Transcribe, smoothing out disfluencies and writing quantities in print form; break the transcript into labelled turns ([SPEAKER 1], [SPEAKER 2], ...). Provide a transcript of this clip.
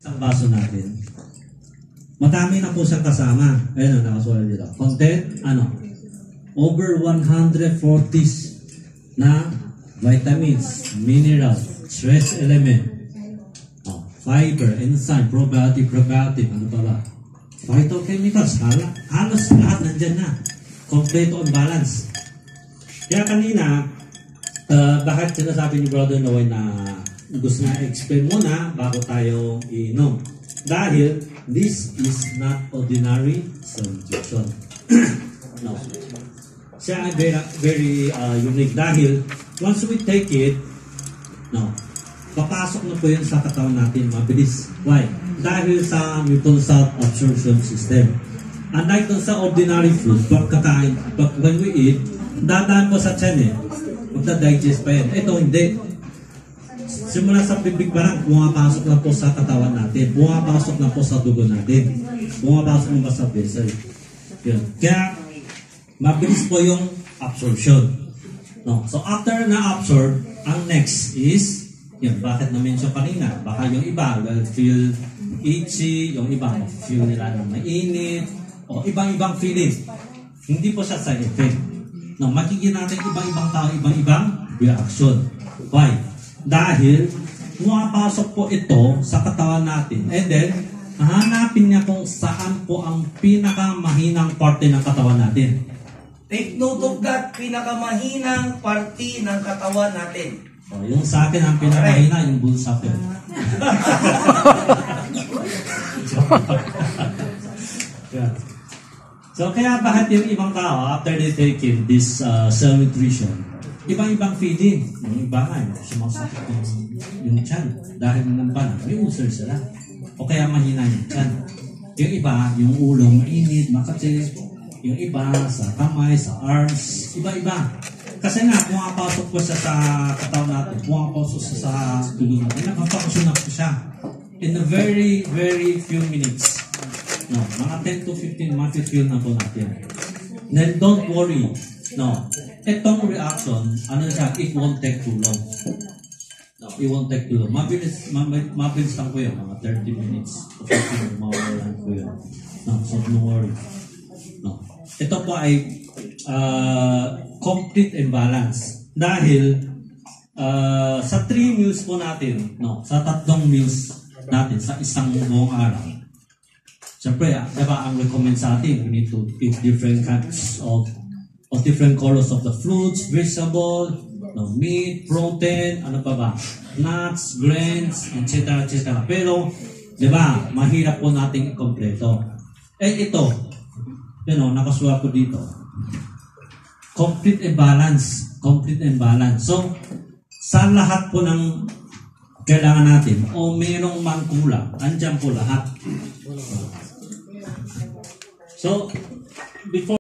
[SPEAKER 1] Ang baso natin, madami na po siyang kasama. Ayun, nakasulat dito. Content, over 140 na vitamins, minerals, trace element, fiber, enzyme, probiotic, ano pa ba? Phytochemicals, halos lahat nandyan na. Kompleto and balance. Kaya kanina, bakit sinasabi ni Brother Noy na gusto na explain muna bago tayo iinom? Dahil this is not ordinary solution. No. Siya ay very unique dahil once we take it, papasok na po yun sa katawan natin mabilis. Why? Dahil sa mutual salt absorption system. Unlike dun sa ordinary food, pagkakain, when we eat, dadaan po sa tiyan magda-digest pa yan. Ito hindi. Simula sa bibig pa lang, pumapasok na po sa katawan natin. Pumapasok na po sa dugo natin. Pumapasok na po sa vessel. Yun. Kaya, mabilis po yung absorption. So, after na-absorb, ang next is, yun, bakit na-mention kanina? Baka yung iba will feel itchy, yung iba feel nila ng mainit, o ibang-ibang feeling. Hindi po siya side effect. Makikita natin ibang-ibang tao, ibang-ibang reaction. Why? Dahil pumapasok po ito sa katawan natin. And then, hahanapin niya kung saan po ang pinakamahinang parte ng katawan natin.
[SPEAKER 2] Take note of that, pinakamahinang parte ng katawan natin.
[SPEAKER 1] So, yung sa akin, ang pinakamahina, yung bulsa ko. Yeah. So, kaya bakit yung ibang tao, after they taking this cell nutrition, ibang-ibang feeding. Yung iba nga, sumasakit yung tiyan. Dahil ng banang, may ulcer sila. O kaya mahina yung tiyan. Yung iba, yung ulo, mainit, makati. Yung iba, sa kamay, sa arms, iba-iba. Kasi nga, pumapasok po siya sa katawan natin, pumapasok siya sa dugo natin, nakapakasyon na po siya. In a very, very few minutes. Mga 10 to 15 mafe-feel na po natin. Then, don't worry. Itong reaction, it won't take too long. It won't take too long. Mabilis lang po yun, mga 30 minutes. O 15 mawalan po yun. So don't worry. Ito po ay complete imbalance. Dahil sa 3 meals po natin, sa 3 meals natin, sa isang buong araw, siyempre, diba, ang recommend sa atin, we need to eat different kinds of different colors of the fruits, vegetable, meat, protein, ano pa ba? Nuts, grains, etc. etc. Pero, di ba, mahirap po nating ikompleto. Ito, nakasulat ko dito. Complete imbalance. Complete imbalance. So, sa lahat po ng kailangan natin, o mayroong mang kulang, andyan po lahat. So, before